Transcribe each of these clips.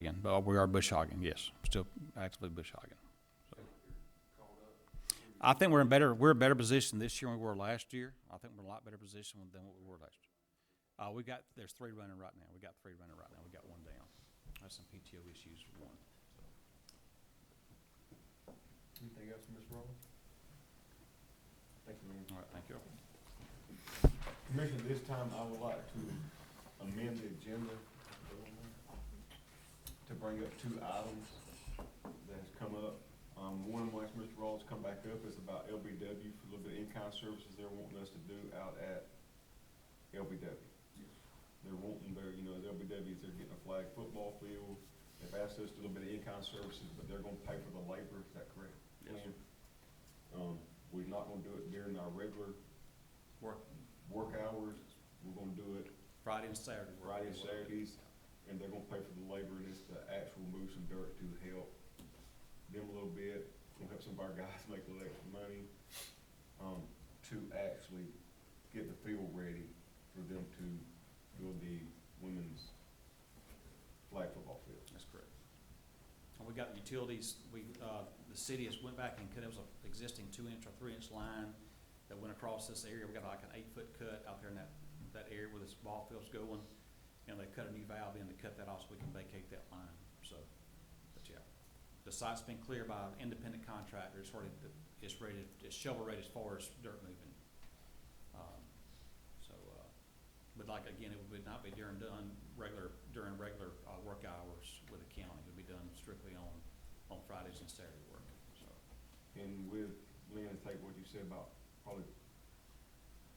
Again, but we are bush hogging, yes, still actively bush hogging. I think we're a better position this year than we were last year. I think we're in a lot better position than what we were last year. There's three running right now. We got one down. That's some PTO issues for one. Anything else, Ms. Rowland? Thank you, ma'am. All right, thank you. Commissioner, this time I would like to amend the agenda to bring up two items that has come up. One of them, as Mr. Rawls come back up, is about LBW for a little bit of in-kind services they're wanting us to do out at LBW. They're wanting as LBWs, they're getting a flag football field. They've asked us to do a little bit of in-kind services, but they're gonna pay for the labor, is that correct? Yes, sir. We're not gonna do it during our regular work hours. We're gonna do it Friday and Saturday. Friday and Saturdays, and they're gonna pay for the labor, and it's the actual move some dirt to help them a little bit, gonna help some of our guys make a little extra money, to actually get the field ready for them to build the women's flag football field. That's correct. And we got utilities, the city has went back and cut, it was an existing 2-inch or 3-inch line that went across this area. We got like an 8-foot cut out there in that area where this ball field's going. And they cut a new valve in to cut that off so we can vacate that line, so, but yeah. The site's been cleared by an independent contractor, it's shovel ready as far as dirt moving. But like, again, it would not be during regular work hours with the county. It would be done strictly on Fridays and Saturday work, so. And with, Lynn, take what you said about probably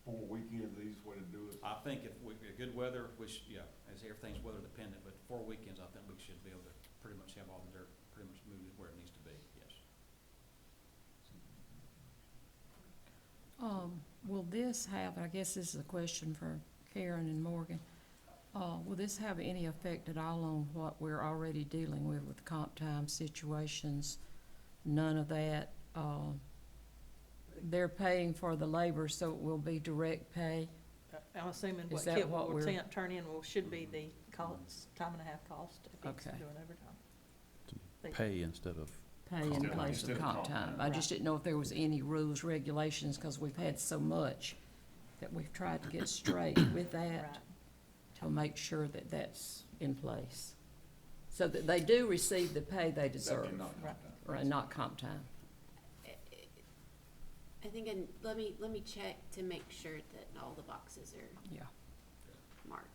4 weekends, the easiest way to do it. I think if we get good weather, as everything's weather dependent, but 4 weekends, I think we should be able to pretty much have all the dirt pretty much moved where it needs to be, yes. Will this have, I guess this is a question for Karen and Morgan, will this have any effect at all on what we're already dealing with comp time situations? None of that, they're paying for the labor, so it will be direct pay? I'm assuming Is what that Kip what will we're- turn in should be the cost, time and a half cost if he's Okay. doing overtime. Pay instead of, Pay in Instead of- place instead of of comp comp time. time. I just didn't know if there was any rules, regulations, because we've had so much that we've tried to get straight with that Right. to make sure that that's in place. So that they do receive the pay they deserve, That cannot Right. happen. or not comp time. I think, let me check to make sure that all the boxes are Yeah. marked.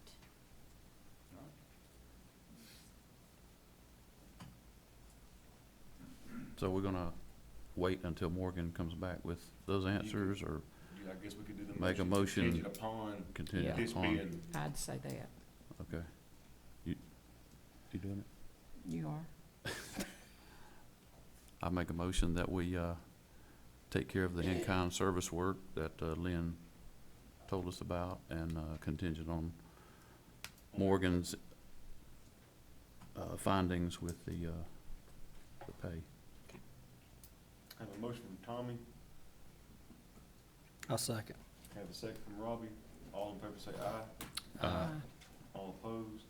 so we're gonna wait until Morgan comes back with those answers, or Yeah, I guess we could do the Make a motion motion. contingent upon continue Yeah. this upon? being, I'd say that. Okay. You doing it? You are? I make a motion that we, take care of the in-kind service work that, Lynn told us about, and, contingent on Morgan's, findings with the pay. I have a motion from Tommy, I'll second. have a second from Robbie. All in favor say aye. All opposed?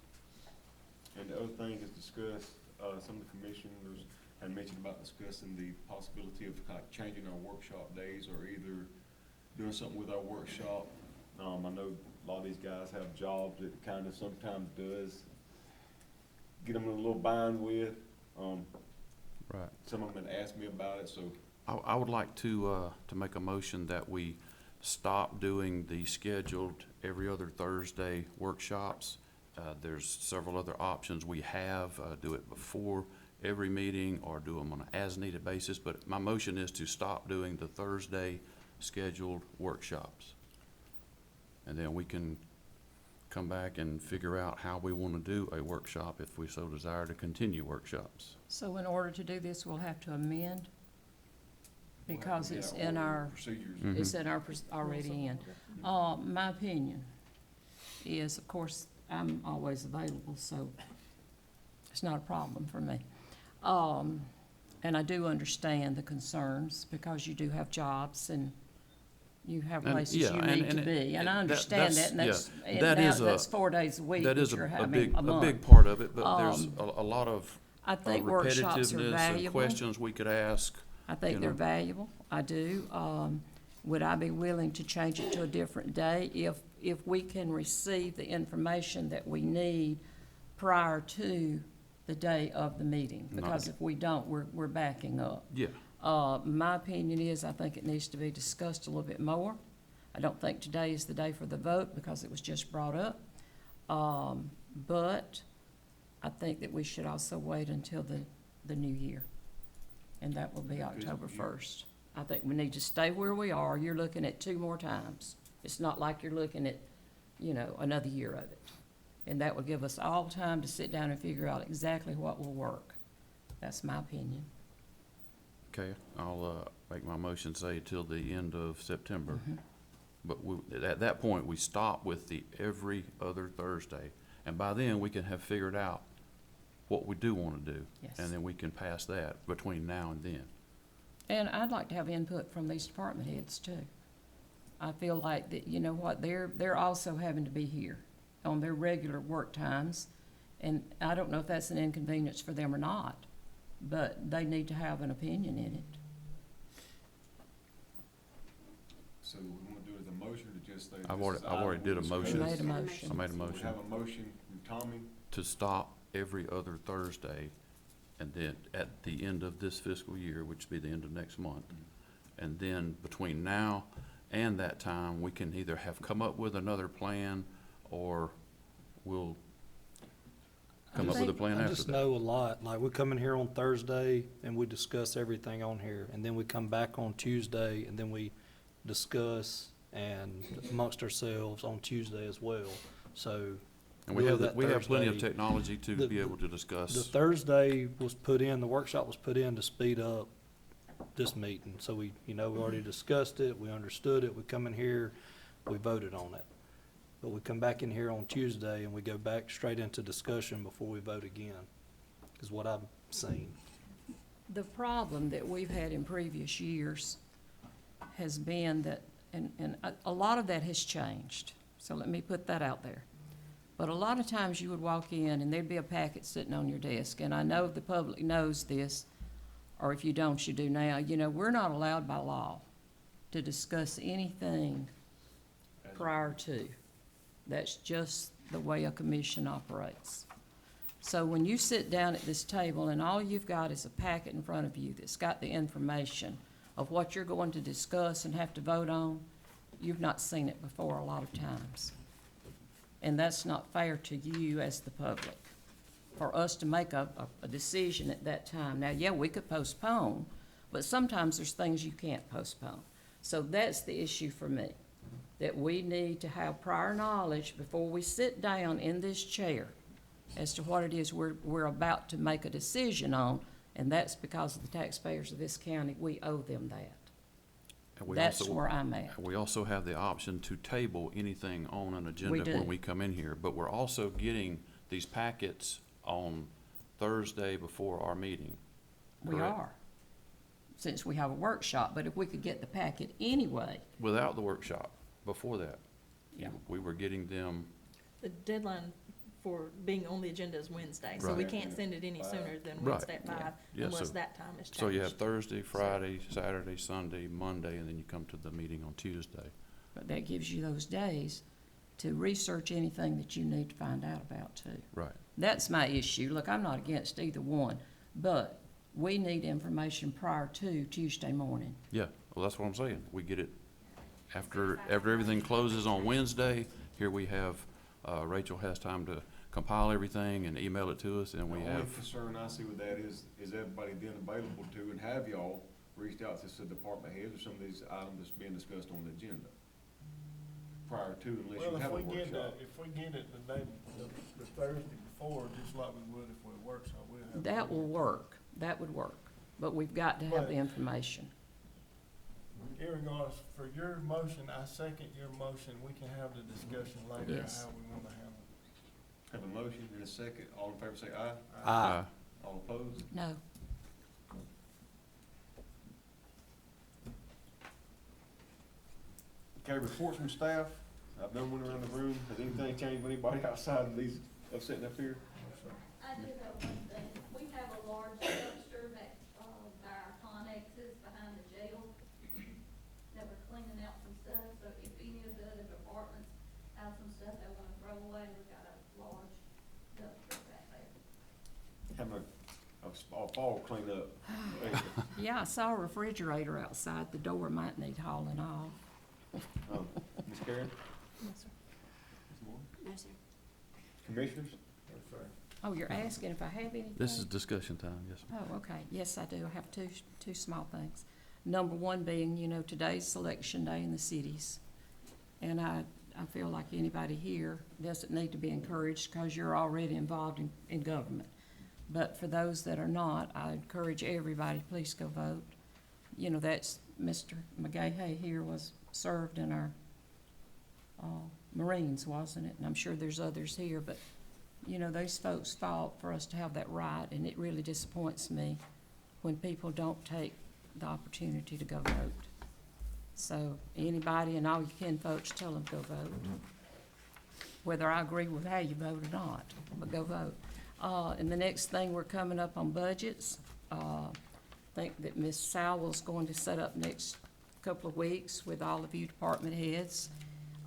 And the other thing is discussed, some of the commissioners had mentioned about discussing the possibility of like changing our workshop days or either doing something with our workshop. I know a lot of these guys have jobs that kind of sometimes does get them in a little bind with. Right. Some of them had asked me about it, so I would like to make a motion that we stop doing the scheduled every other Thursday workshops. There's several other options we have, do it before every meeting or do them on an as-needed basis, but my motion is to stop doing the Thursday scheduled workshops. And then we can come back and figure out how we want to do a workshop if we so desire to continue workshops. So in order to do this, we'll have to amend? Because yeah, it's in our, procedures. Mhm. it's in our, already in. My opinion is, of course, I'm always available, so it's not a problem for me. And I do understand the concerns, because you do have jobs and you have And- places yeah, you and- need to and be, and I that- understand that's- that, and that's, yeah, and that now is a- that's 4 days a week That that is you're a having big, a a month. big part of it, but there's a lot of I think workshops are repetitiveness and valuable. questions we could ask. I think you they're know. valuable, I do. Would I be willing to change it to a different day if we can receive the information that we need prior to the day of the meeting? Because if we don't, we're backing up. Yeah, My opinion is, I think it needs to be discussed a little bit more. I don't think today is the day for the vote because it was just brought up. But I think that we should also wait until the new year, and that will be October 1st. I think we need to stay where we are. You're looking at 2 more times. It's not like you're looking at, another year of it. And that will give us all time to sit down and figure out exactly what will work. That's my opinion. okay, I'll, make my motion say till the end of September. Mhm. But at that point, we stop with the every other Thursday, and by then, we can have figured out what we do wanna do. Yes. And then we can pass that between now and then. And I'd like to have input from these department heads too. I feel like that, you know what, they're also having to be here on their regular work times. And I don't know if that's an inconvenience for them or not, but they need to have an opinion in it. So we wanna do it as a motion to just say. I've this already- is I've already item did a we motion. discussed. Made a motion. I made a So we motion have a motion from Tommy. to stop every other Thursday, and then at the end of this fiscal year, which would be the end of next month. And then between now and that time, we can either have come up with another plan, or we'll come up with a plan I after just that. know a lot, like, we come in here on Thursday and we discuss everything on here, and then we come back on Tuesday and then we discuss and amongst ourselves on Tuesday as well, so. And we really have, that we have plenty of Thursday- technology to the- be able to The discuss. Thursday was put in, the workshop was put in to speed up this meeting, so we already discussed it, we understood it, we come in here, we voted on it. But we come back in here on Tuesday and we go back straight into discussion before we vote again, is what I've seen. The problem that we've had in previous years has been that, and a lot of that has changed, so let me put that out there. But a lot of times you would walk in and there'd be a packet sitting on your desk, and I know the public knows this, or if you don't, you do now. We're not allowed by law to discuss anything prior to. That's just the way a commission operates. So when you sit down at this table and all you've got is a packet in front of you that's got the information of what you're going to discuss and have to vote on, you've not seen it before a lot of times. And that's not fair to you as the public, for us to make a decision at that time. Now, yeah, we could postpone, but sometimes there's things you can't postpone. So that's the issue for me, that we need to have prior knowledge before we sit down in this chair as to what it is we're about to make a decision on, and that's because of the taxpayers of this county. We owe them that. And we That's also- where I'm at. We also have the option to table anything on an agenda do. when we come in here, but we're also getting these packets on Thursday before our meeting. We Correct. are, since we have a workshop, but if we could get the packet anyway, Without the workshop, before that. Yeah. We were getting them, The deadline for being on the agenda is Wednesday, so we Right. can't send it any sooner than Right. Wednesday at 5, Yeah, unless so- that time is changed. so you have Thursday, Friday, Saturday, Sunday, Monday, and then you come to the meeting on Tuesday. but that gives you those days to research anything that you need to find out about too. Right. That's my issue. Look, I'm not against either one, but we need information prior to Tuesday morning. Yeah, well, that's what I'm saying. We get it after everything closes on Wednesday. Here we have, Rachel has time to compile everything and email it to us, and we The only have, concern I see with that is everybody then available to, and have y'all reached out to the department heads or some of these items that's being discussed on the agenda? Prior to, unless you Well, have a if we get workshop. if we get it the day, the Thursday before, just like we would if we workshop, we'll have. That will work. That would work. But we've got to have the information. Irregardless, for your motion, I second your motion, we can have the discussion later, Yes. how we wanna handle Have a motion and a second. All in favor say aye. uh, All opposed? No. Okay, reports from staff. I've done one around the room. Has anything changed with anybody outside of these, of sitting up here? I do have one thing. We have a large dumpster back, by our Connexes behind the jail that we're cleaning out some stuff. So if any of the other departments have some stuff they wanna throw away, we've got a large dumpster back there. Having a fall cleanup. Yeah, I saw a refrigerator outside, the door might need hauling off. Ms. Karen? Yes, sir. Ms. Moore? No, sir. Commissioners? Oh, you're asking if I have anything? This is discussion time, yes, ma'am. Oh, okay, yes, I do, I have two small things. Number one being, you know, today's selection day in the cities. And I feel like anybody here doesn't need to be encouraged because you're already involved in government. But for those that are not, I encourage everybody, please go vote. You know, that's, Mr. McGahey here served in our Marines, wasn't it? And I'm sure there's others here, but, you know, those folks fought for us to have that right, and it really disappoints me when people don't take the opportunity to go vote. So anybody and all you can folks, tell them go vote. Whether I agree with how you vote or not, but go vote. And the next thing, we're coming up on budgets. I think that Ms. Sowell's going to set up next couple of weeks with all of you department heads.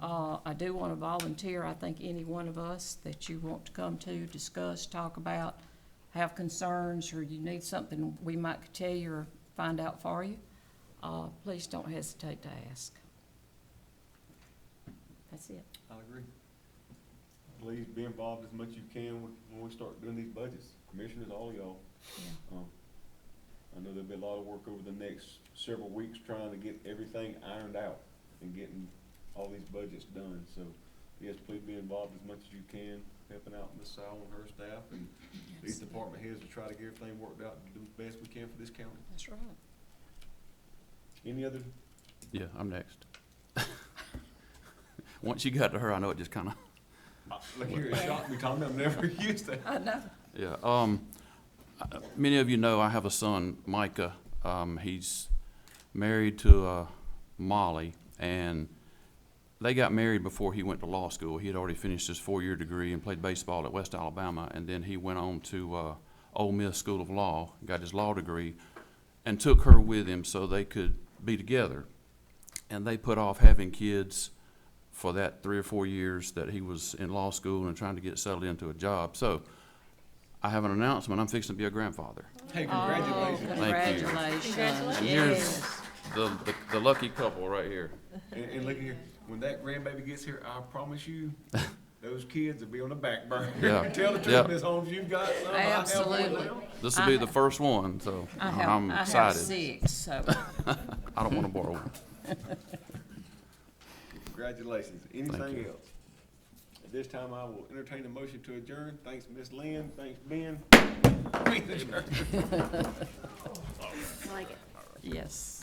I do want to volunteer, I think any one of us that you want to come to, discuss, talk about, have concerns, or you need something we might could tell you or find out for you, please don't hesitate to ask. That's it. I agree. Please be involved as much as you can when we start doing these budgets. Commissioners, all y'all. Yeah. I know there'll be a lot of work over the next several weeks trying to get everything ironed out and getting all these budgets done. So, yes, please be involved as much as you can, helping out Ms. Sowell and her staff and these department heads to try to get everything worked out and do the best we can for this county. That's right. Any other? Yeah, I'm next. Once you got to her, I know it just kinda, Look here, it shocked me, Tommy, I'm never used to. I know. yeah, many of you know I have a son, Micah. He's married to Molly, and they got married before he went to law school. He had already finished his 4-year degree and played baseball at West Alabama, and then he went on to Ole Miss School of Law, got his law degree, and took her with him so they could be together. And they put off having kids for that 3 or 4 years that he was in law school and trying to get settled into a job. So I have an announcement. I'm fixing to be a grandfather. Hey, congratulations. Oh, Thank you. congratulations. And Yes. here's the lucky couple right here. And look here, when that grandbaby gets here, I promise you, those kids will be on the back burner. Yeah. Tell the Yeah. truth, Ms. Holmes, you've got some. I have one of Absolutely. them. This will be the first one, so I'm I have excited. 6, so. I don't want to borrow one. Congratulations. Thank Anything you. else? At this time, I will entertain a motion to adjourn. Thanks, Ms. Lynn. Thanks, Ben. We adjourn. I like it. Yes.